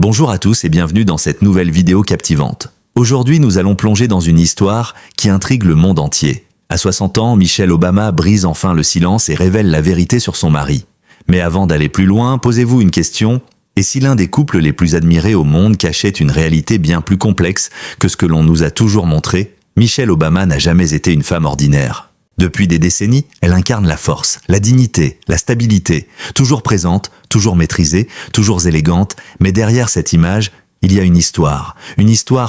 Bonjour à tous et bienvenue dans cette nouvelle vidéo captivante. Aujourd'hui, nous allons plonger dans une histoire qui intrigue le monde entier. À 60 ans, Michelle Obama brise enfin le silence et révèle la vérité sur son mari. Mais avant d'aller plus loin, posez-vous une question. Et si l'un des couples les plus admirés au monde cachait une réalité bien plus complexe que ce que l'on nous a toujours montré, Michelle Obama n'a jamais été une femme ordinaire. Depuis des décennies, elle incarne la force, la dignité, la stabilité, toujours présente, toujours maîtrisée, toujours élégante, mais derrière cette image, il y a une histoire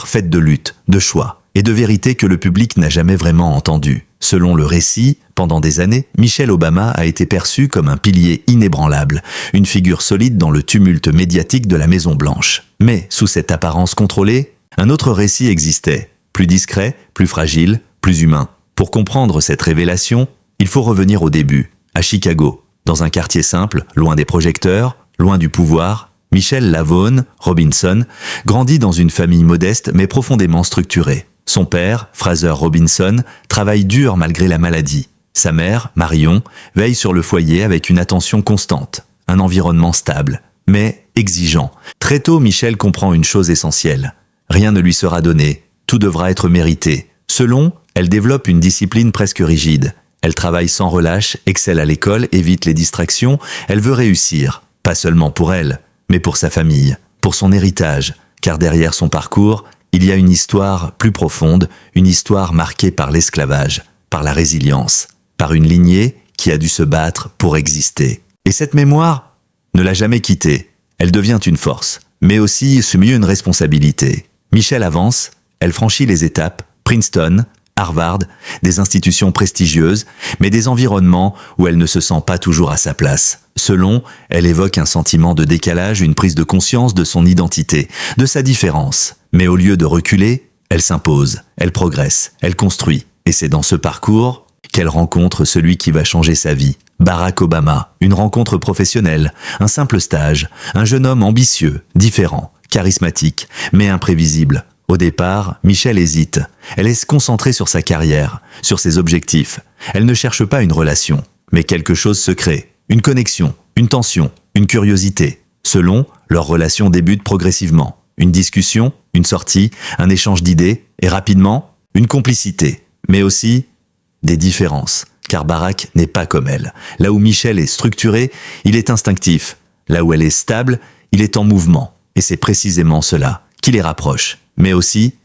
faite de lutte, de choix et de vérité que le public n'a jamais vraiment entendue. Selon le récit, pendant des années, Michelle Obama a été perçue comme un pilier inébranlable, une figure solide dans le tumulte médiatique de la Maison-Blanche. Mais, sous cette apparence contrôlée, un autre récit existait, plus discret, plus fragile, plus humain. Pour comprendre cette révélation, il faut revenir au début, à Chicago, dans un quartier simple, loin des projecteurs, loin du pouvoir. Michelle Lavone Robinson grandit dans une famille modeste mais profondément structurée. Son père, Fraser Robinson, travaille dur malgré la maladie. Sa mère, Marion, veille sur le foyer avec une attention constante, un environnement stable, mais exigeant. Très tôt, Michelle comprend une chose essentielle. Rien ne lui sera donné, tout devra être mérité. Selon, elle développe une discipline presque rigide. Elle travaille sans relâche, excelle à l'école, évite les distractions. Elle veut réussir, pas seulement pour elle, mais pour sa famille, pour son héritage. Car derrière son parcours, il y a une histoire plus profonde, une histoire marquée par l'esclavage, par la résilience, par une lignée qui a dû se battre pour exister. Et cette mémoire ne l'a jamais quittée. Elle devient une force, mais aussi mieux une responsabilité. Michelle avance, elle franchit les étapes, Princeton, Harvard, des institutions prestigieuses, mais des environnements où elle ne se sent pas toujours à sa place. Selon, elle évoque un sentiment de décalage, une prise de conscience de son identité, de sa différence. Mais au lieu de reculer, elle s'impose, elle progresse, elle construit. Et c'est dans ce parcours qu'elle rencontre celui qui va changer sa vie. Barack Obama, une rencontre professionnelle, un simple stage, un jeune homme ambitieux, différent, charismatique, mais imprévisible. Au départ, Michelle hésite. Elle est concentrée sur sa carrière, sur ses objectifs. Elle ne cherche pas une relation, mais quelque chose se crée. Une connexion, une tension, une curiosité. Selon, leur relation débute progressivement. Une discussion, une sortie, un échange d'idées, et rapidement, une complicité. Mais aussi, des différences. Car Barack n'est pas comme elle. Là où Michelle est structurée, il est instinctif. Là où elle est stable, il est en mouvement. Et c'est précisément cela qui les rapproche. Mais aussi,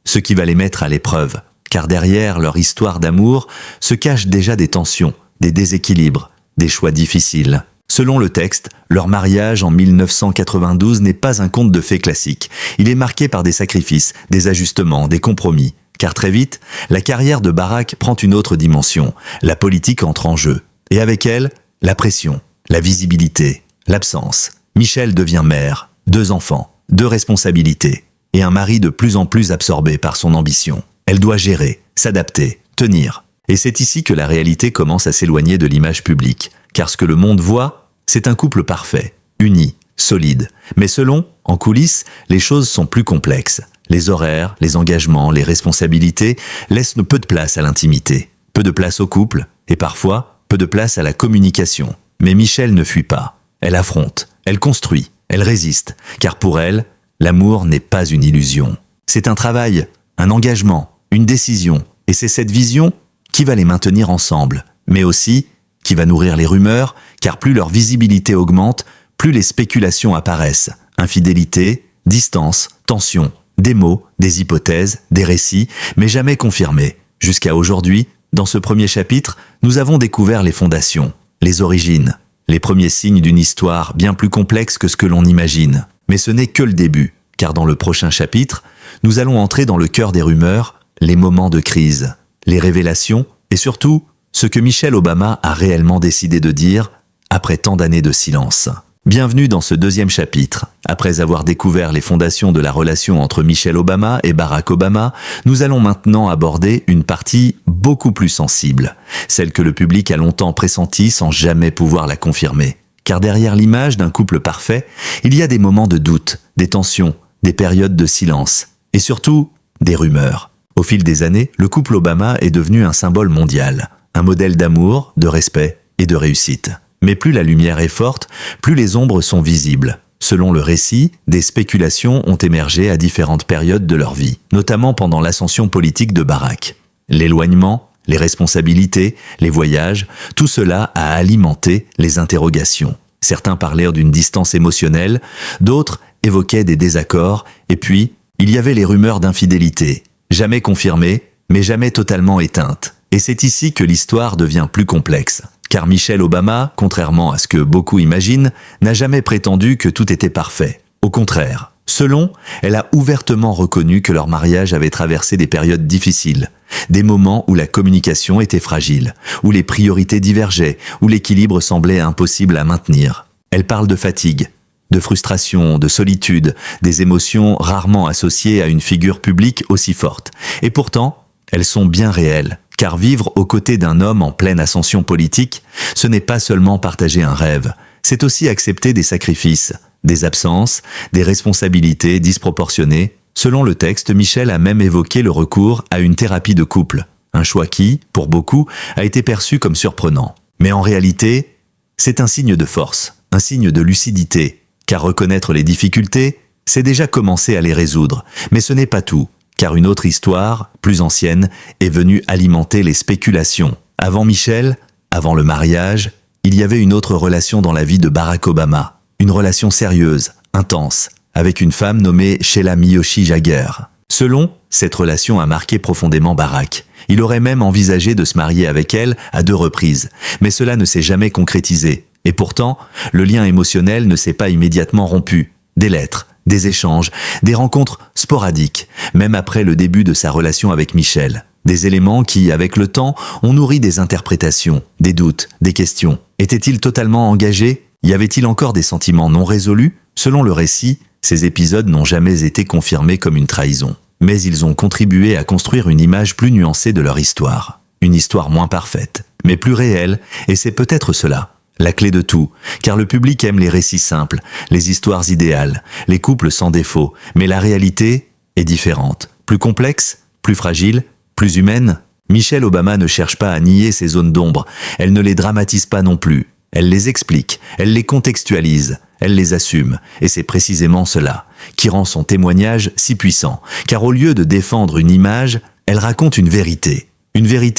ce qui va les mettre à l'épreuve. Car derrière leur histoire d'amour se cachent déjà des tensions, des déséquilibres, des choix difficiles. Selon le texte, leur mariage en 1992 n'est pas un conte de fées classique. Il est marqué par des sacrifices, des ajustements, des compromis. Car très vite, la carrière de Barack prend une autre dimension. La politique entre en jeu. Et avec elle, la pression, la visibilité, l'absence. Michelle devient mère, 2 enfants, 2 responsabilités. Et un mari de plus en plus absorbé par son ambition. Elle doit gérer, s'adapter, tenir. Et c'est ici que la réalité commence à s'éloigner de l'image publique. Car ce que le monde voit, c'est un couple parfait, uni, solide. Mais selon, en coulisses, les choses sont plus complexes. Les horaires, les engagements, les responsabilités laissent peu de place à l'intimité, peu de place au couple, et parfois, peu de place à la communication. Mais Michelle ne fuit pas. Elle affronte, elle construit, elle résiste. Car pour elle, l'amour n'est pas une illusion. C'est un travail, un engagement, une décision. Et c'est cette vision qui va les maintenir ensemble, mais aussi qui va nourrir les rumeurs, car plus leur visibilité augmente, plus les spéculations apparaissent. Infidélité, distance, tension, des mots, des hypothèses, des récits, mais jamais confirmés. Jusqu'à aujourd'hui, dans ce premier chapitre, nous avons découvert les fondations, les origines, les premiers signes d'une histoire bien plus complexe que ce que l'on imagine. Mais ce n'est que le début, car dans le prochain chapitre, nous allons entrer dans le cœur des rumeurs, les moments de crise, les révélations, et surtout, ce que Michelle Obama a réellement décidé de dire après tant d'années de silence. Bienvenue dans ce deuxième chapitre. Après avoir découvert les fondations de la relation entre Michelle Obama et Barack Obama, nous allons maintenant aborder une partie beaucoup plus sensible, celle que le public a longtemps pressentie sans jamais pouvoir la confirmer. Car derrière l'image d'un couple parfait, il y a des moments de doute, des tensions, des périodes de silence, et surtout, des rumeurs. Au fil des années, le couple Obama est devenu un symbole mondial, un modèle d'amour, de respect et de réussite. Mais plus la lumière est forte, plus les ombres sont visibles. Selon le récit, des spéculations ont émergé à différentes périodes de leur vie, notamment pendant l'ascension politique de Barak. L'éloignement, les responsabilités, les voyages, tout cela a alimenté les interrogations. Certains parlèrent d'une distance émotionnelle, d'autres évoquaient des désaccords, et puis, il y avait les rumeurs d'infidélité, jamais confirmées, mais jamais totalement éteintes. Et c'est ici que l'histoire devient plus complexe. Car Michelle Obama, contrairement à ce que beaucoup imaginent, n'a jamais prétendu que tout était parfait. Au contraire, selon, elle a ouvertement reconnu que leur mariage avait traversé des périodes difficiles, des moments où la communication était fragile, où les priorités divergeaient, où l'équilibre semblait impossible à maintenir. Elle parle de fatigue, de frustration, de solitude, des émotions rarement associées à une figure publique aussi forte. Et pourtant, elles sont bien réelles. Car vivre aux côtés d'un homme en pleine ascension politique, ce n'est pas seulement partager un rêve, c'est aussi accepter des sacrifices, des absences, des responsabilités disproportionnées. Selon le texte, Michelle a même évoqué le recours à une thérapie de couple, un choix qui, pour beaucoup, a été perçu comme surprenant. Mais en réalité, c'est un signe de force, un signe de lucidité, car reconnaître les difficultés, c'est déjà commencer à les résoudre, mais ce n'est pas tout. Car une autre histoire, plus ancienne, est venue alimenter les spéculations. Avant Michelle, avant le mariage, il y avait une autre relation dans la vie de Barack Obama. Une relation sérieuse, intense, avec une femme nommée Sheila Miyoshi Jagger. Selon, cette relation a marqué profondément Barack. Il aurait même envisagé de se marier avec elle à 2 reprises, mais cela ne s'est jamais concrétisé. Et pourtant, le lien émotionnel ne s'est pas immédiatement rompu. Des lettres, des échanges, des rencontres sporadiques, même après le début de sa relation avec Michelle. Des éléments qui, avec le temps, ont nourri des interprétations, des doutes, des questions. Était-il totalement engagé? Y avait-il encore des sentiments non résolus? Selon le récit, ces épisodes n'ont jamais été confirmés comme une trahison. Mais ils ont contribué à construire une image plus nuancée de leur histoire. Une histoire moins parfaite, mais plus réelle, et c'est peut-être cela. La clé de tout, car le public aime les récits simples, les histoires idéales, les couples sans défaut, mais la réalité est différente. Plus complexe, plus fragile, plus humaine. Michelle Obama ne cherche pas à nier ces zones d'ombre, elle ne les dramatise pas non plus. Elle les explique, elle les contextualise, elle les assume, et c'est précisément cela qui rend son témoignage si puissant, car au lieu de défendre une image, elle raconte une vérité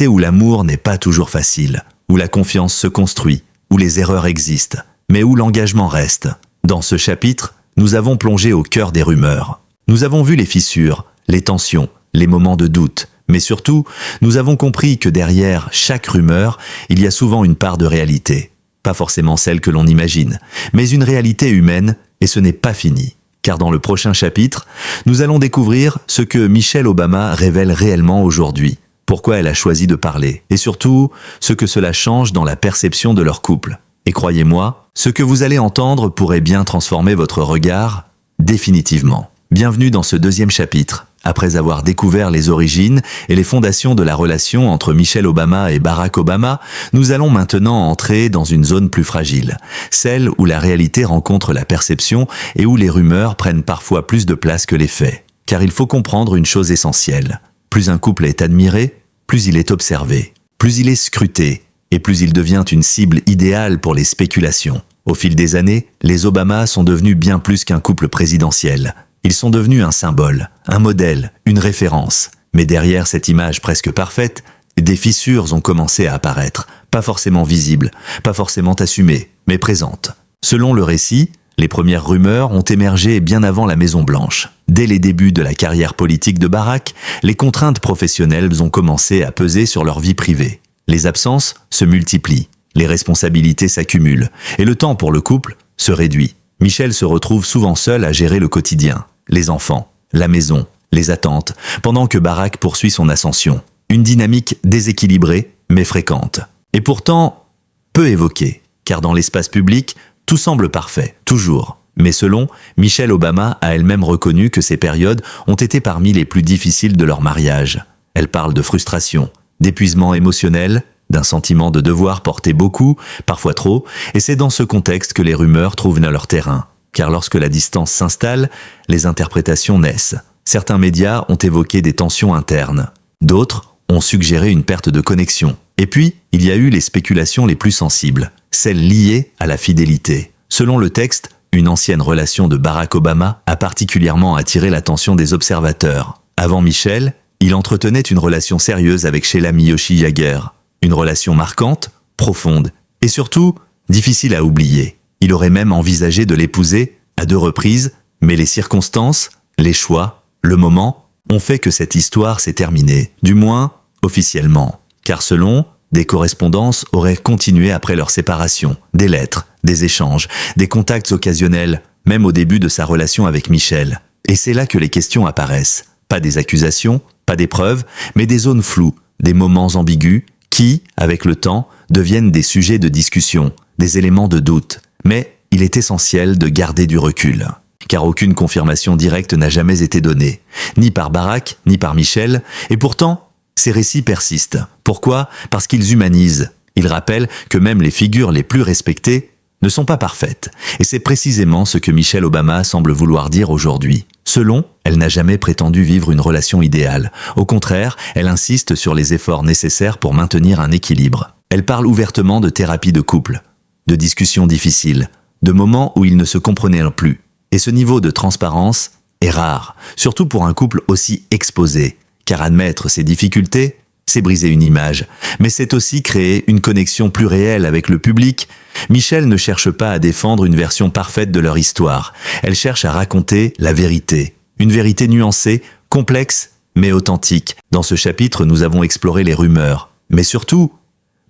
où l'amour n'est pas toujours facile, où la confiance se construit, où les erreurs existent, mais où l'engagement reste. Dans ce chapitre, nous avons plongé au cœur des rumeurs. Nous avons vu les fissures, les tensions, les moments de doute, mais surtout, nous avons compris que derrière chaque rumeur, il y a souvent une part de réalité. Pas forcément celle que l'on imagine, mais une réalité humaine, et ce n'est pas fini. Car dans le prochain chapitre, nous allons découvrir ce que Michelle Obama révèle réellement aujourd'hui. Pourquoi elle a choisi de parler, et surtout, ce que cela change dans la perception de leur couple. Et croyez-moi, ce que vous allez entendre pourrait bien transformer votre regard définitivement. Bienvenue dans ce 2e chapitre. Après avoir découvert les origines et les fondations de la relation entre Michelle Obama et Barack Obama, nous allons maintenant entrer dans une zone plus fragile, celle où la réalité rencontre la perception et où les rumeurs prennent parfois plus de place que les faits. Car il faut comprendre une chose essentielle. Plus un couple est admiré, plus il est observé, plus il est scruté, et plus il devient une cible idéale pour les spéculations. Au fil des années, les Obama sont devenus bien plus qu'un couple présidentiel. Ils sont devenus un symbole, un modèle, une référence. Mais derrière cette image presque parfaite, des fissures ont commencé à apparaître, pas forcément visibles, pas forcément assumées, mais présentes. Selon le récit, les premières rumeurs ont émergé bien avant la Maison-Blanche. Dès les débuts de la carrière politique de Barack, les contraintes professionnelles ont commencé à peser sur leur vie privée. Les absences se multiplient, les responsabilités s'accumulent, et le temps pour le couple se réduit. Michelle se retrouve souvent seule à gérer le quotidien, les enfants, la maison, les attentes, pendant que Barack poursuit son ascension. Une dynamique déséquilibrée, mais fréquente. Et pourtant, peu évoquée, car dans l'espace public, tout semble parfait, toujours. Mais selon, Michelle Obama a elle-même reconnu que ces périodes ont été parmi les plus difficiles de leur mariage. Elle parle de frustration, d'épuisement émotionnel, d'un sentiment de devoir porter beaucoup, parfois trop, et c'est dans ce contexte que les rumeurs trouvent leur terrain. Car lorsque la distance s'installe, les interprétations naissent. Certains médias ont évoqué des tensions internes. D'autres ont suggéré une perte de connexion. Et puis, il y a eu les spéculations les plus sensibles, celles liées à la fidélité. Selon le texte, Une ancienne relation de Barack Obama a particulièrement attiré l'attention des observateurs. Avant Michelle, il entretenait une relation sérieuse avec Sheila Miyoshi Jagger. Une relation marquante, profonde et surtout difficile à oublier. Il aurait même envisagé de l'épouser à 2 reprises, mais les circonstances, les choix, le moment ont fait que cette histoire s'est terminée, du moins officiellement. Car selon, des correspondances auraient continué après leur séparation, des lettres, des échanges, des contacts occasionnels, même au début de sa relation avec Michelle. Et c'est là que les questions apparaissent. Pas des accusations, pas des preuves, mais des zones floues, des moments ambigus qui, avec le temps, deviennent des sujets de discussion, des éléments de doute. Mais il est essentiel de garder du recul. Car aucune confirmation directe n'a jamais été donnée, ni par Barack, ni par Michelle, et pourtant, ces récits persistent. Pourquoi ? Parce qu'ils humanisent. Ils rappellent que même les figures les plus respectées ne sont pas parfaites. Et c'est précisément ce que Michelle Obama semble vouloir dire aujourd'hui. Selon, elle n'a jamais prétendu vivre une relation idéale. Au contraire, elle insiste sur les efforts nécessaires pour maintenir un équilibre. Elle parle ouvertement de thérapie de couple, de discussions difficiles, de moments où ils ne se comprenaient plus. Et ce niveau de transparence est rare, surtout pour un couple aussi exposé. Car admettre ses difficultés, c'est briser une image, mais c'est aussi créer une connexion plus réelle avec le public. Michelle ne cherche pas à défendre une version parfaite de leur histoire, elle cherche à raconter la vérité. Une vérité nuancée, complexe, mais authentique. Dans ce chapitre, nous avons exploré les rumeurs, mais surtout,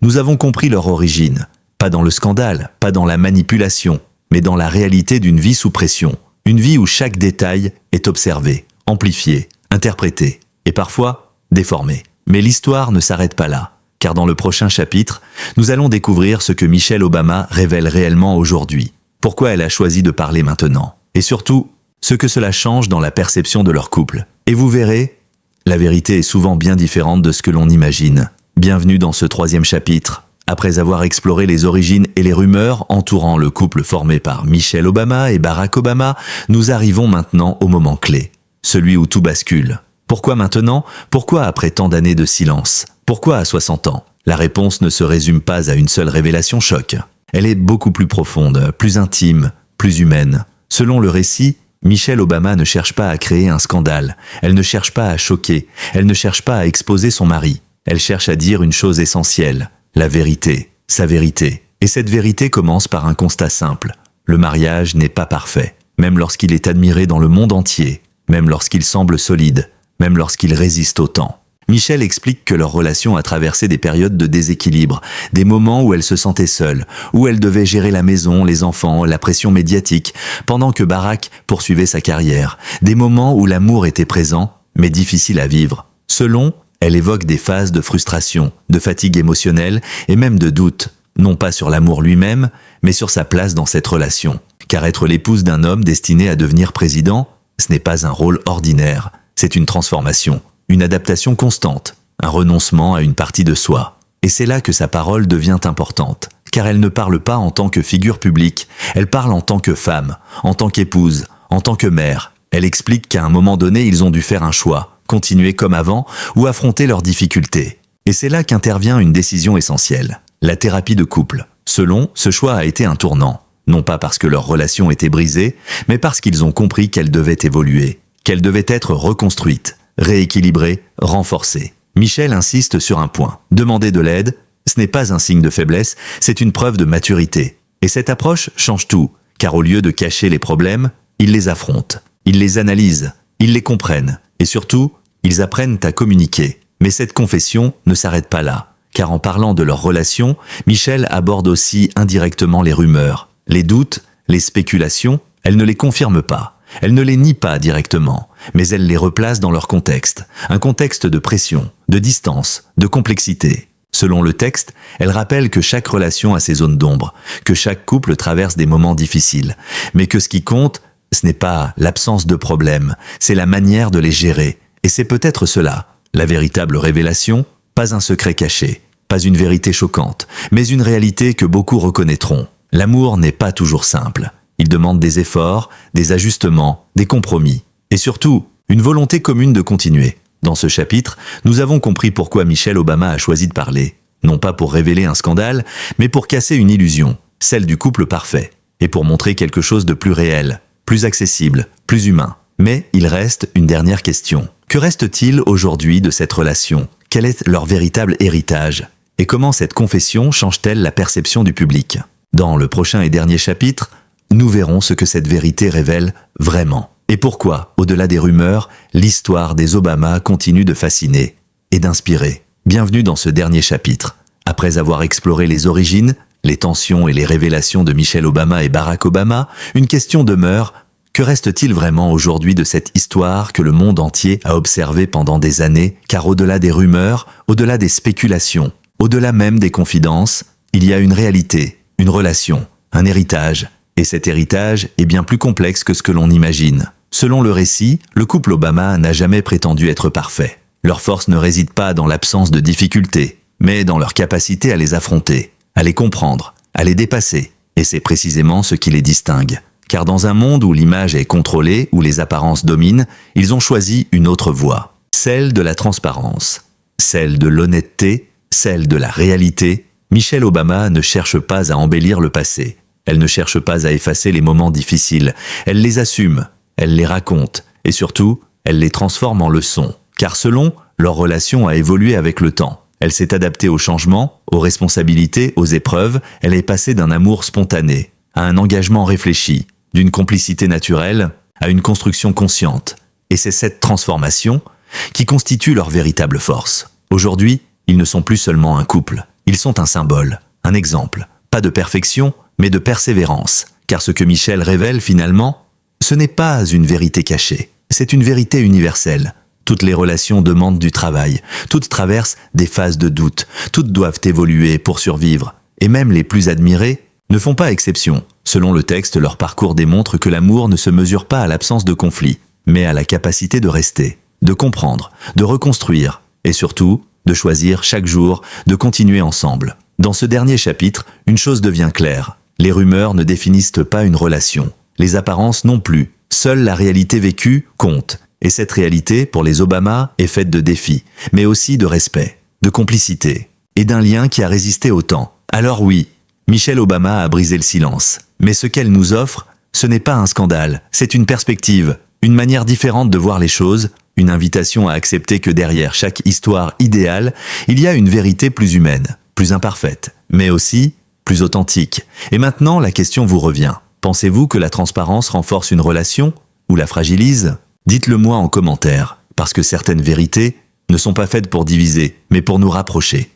nous avons compris leur origine. Pas dans le scandale, pas dans la manipulation, mais dans la réalité d'une vie sous pression. Une vie où chaque détail est observé, amplifié, interprété. Et parfois déformé. Mais l'histoire ne s'arrête pas là, car dans le prochain chapitre, nous allons découvrir ce que Michelle Obama révèle réellement aujourd'hui, pourquoi elle a choisi de parler maintenant, et surtout, ce que cela change dans la perception de leur couple. Et vous verrez, la vérité est souvent bien différente de ce que l'on imagine. Bienvenue dans ce 3e chapitre. Après avoir exploré les origines et les rumeurs entourant le couple formé par Michelle Obama et Barack Obama, nous arrivons maintenant au moment clé, celui où tout bascule. Pourquoi maintenant ? Pourquoi après tant d'années de silence ? Pourquoi à 60 ans ? La réponse ne se résume pas à une seule révélation choc. Elle est beaucoup plus profonde, plus intime, plus humaine. Selon le récit, Michelle Obama ne cherche pas à créer un scandale. Elle ne cherche pas à choquer. Elle ne cherche pas à exposer son mari. Elle cherche à dire une chose essentielle. La vérité. Sa vérité. Et cette vérité commence par un constat simple. Le mariage n'est pas parfait. Même lorsqu'il est admiré dans le monde entier. Même lorsqu'il semble solide. Même lorsqu'ils résistent au temps. Michelle explique que leur relation a traversé des périodes de déséquilibre, des moments où elle se sentait seule, où elle devait gérer la maison, les enfants, la pression médiatique, pendant que Barack poursuivait sa carrière, des moments où l'amour était présent, mais difficile à vivre. Selon, elle évoque des phases de frustration, de fatigue émotionnelle et même de doute, non pas sur l'amour lui-même, mais sur sa place dans cette relation. Car être l'épouse d'un homme destiné à devenir président, ce n'est pas un rôle ordinaire. C'est une transformation, une adaptation constante, un renoncement à une partie de soi. Et c'est là que sa parole devient importante, car elle ne parle pas en tant que figure publique, elle parle en tant que femme, en tant qu'épouse, en tant que mère. Elle explique qu'à un moment donné, ils ont dû faire un choix, continuer comme avant ou affronter leurs difficultés. Et c'est là qu'intervient une décision essentielle, la thérapie de couple. Selon, ce choix a été un tournant, non pas parce que leur relation était brisée, mais parce qu'ils ont compris qu'elle devait évoluer. Qu'elle devait être reconstruite, rééquilibrée, renforcée. Michelle insiste sur un point. Demander de l'aide, ce n'est pas un signe de faiblesse, c'est une preuve de maturité. Et cette approche change tout, car au lieu de cacher les problèmes, ils les affrontent, ils les analysent, ils les comprennent, et surtout, ils apprennent à communiquer. Mais cette confession ne s'arrête pas là, car en parlant de leur relation, Michelle aborde aussi indirectement les rumeurs, les doutes, les spéculations, elle ne les confirme pas. Elle ne les nie pas directement, mais elle les replace dans leur contexte, un contexte de pression, de distance, de complexité. Selon le texte, elle rappelle que chaque relation a ses zones d'ombre, que chaque couple traverse des moments difficiles, mais que ce qui compte, ce n'est pas l'absence de problèmes, c'est la manière de les gérer. Et c'est peut-être cela, la véritable révélation, pas un secret caché, pas une vérité choquante, mais une réalité que beaucoup reconnaîtront. L'amour n'est pas toujours simple. Il demande des efforts, des ajustements, des compromis. Et surtout, une volonté commune de continuer. Dans ce chapitre, nous avons compris pourquoi Michelle Obama a choisi de parler. Non pas pour révéler un scandale, mais pour casser une illusion, celle du couple parfait. et pour montrer quelque chose de plus réel, plus accessible, plus humain. Mais il reste une dernière question. Que reste-t-il aujourd'hui de cette relation? Quel est leur véritable héritage? Et comment cette confession change-t-elle la perception du public? Dans le prochain et dernier chapitre, nous verrons ce que cette vérité révèle vraiment. Et pourquoi, au-delà des rumeurs, l'histoire des Obama continue de fasciner et d'inspirer. Bienvenue dans ce dernier chapitre. Après avoir exploré les origines, les tensions et les révélations de Michelle Obama et Barack Obama, une question demeure: que reste-t-il vraiment aujourd'hui de cette histoire que le monde entier a observée pendant des années? Car au-delà des rumeurs, au-delà des spéculations, au-delà même des confidences, il y a une réalité, une relation, un héritage. Et cet héritage est bien plus complexe que ce que l'on imagine. Selon le récit, le couple Obama n'a jamais prétendu être parfait. Leur force ne réside pas dans l'absence de difficultés, mais dans leur capacité à les affronter, à les comprendre, à les dépasser. Et c'est précisément ce qui les distingue. Car dans un monde où l'image est contrôlée, où les apparences dominent, ils ont choisi une autre voie. Celle de la transparence, celle de l'honnêteté, celle de la réalité. Michelle Obama ne cherche pas à embellir le passé. Elle ne cherche pas à effacer les moments difficiles. Elle les assume, elle les raconte, et surtout, elle les transforme en leçons. Car selon, leur relation a évolué avec le temps. Elle s'est adaptée aux changements, aux responsabilités, aux épreuves. Elle est passée d'un amour spontané à un engagement réfléchi, d'une complicité naturelle à une construction consciente. Et c'est cette transformation qui constitue leur véritable force. Aujourd'hui, ils ne sont plus seulement un couple. Ils sont un symbole, un exemple. Pas de perfection, mais de persévérance. Car ce que Michelle révèle finalement, ce n'est pas une vérité cachée. C'est une vérité universelle. Toutes les relations demandent du travail. Toutes traversent des phases de doute. Toutes doivent évoluer pour survivre. Et même les plus admirés ne font pas exception. Selon le texte, leur parcours démontre que l'amour ne se mesure pas à l'absence de conflit, mais à la capacité de rester, de comprendre, de reconstruire, et surtout, de choisir chaque jour de continuer ensemble. Dans ce dernier chapitre, une chose devient claire. Les rumeurs ne définissent pas une relation. Les apparences non plus. Seule la réalité vécue compte. Et cette réalité, pour les Obama, est faite de défis, mais aussi de respect, de complicité, et d'un lien qui a résisté au temps. Alors oui, Michelle Obama a brisé le silence. Mais ce qu'elle nous offre, ce n'est pas un scandale, c'est une perspective, une manière différente de voir les choses, une invitation à accepter que derrière chaque histoire idéale, il y a une vérité plus humaine, plus imparfaite, mais aussi plus authentique. Et maintenant, la question vous revient. Pensez-vous que la transparence renforce une relation ou la fragilise? Dites-le moi en commentaire, parce que certaines vérités ne sont pas faites pour diviser, mais pour nous rapprocher.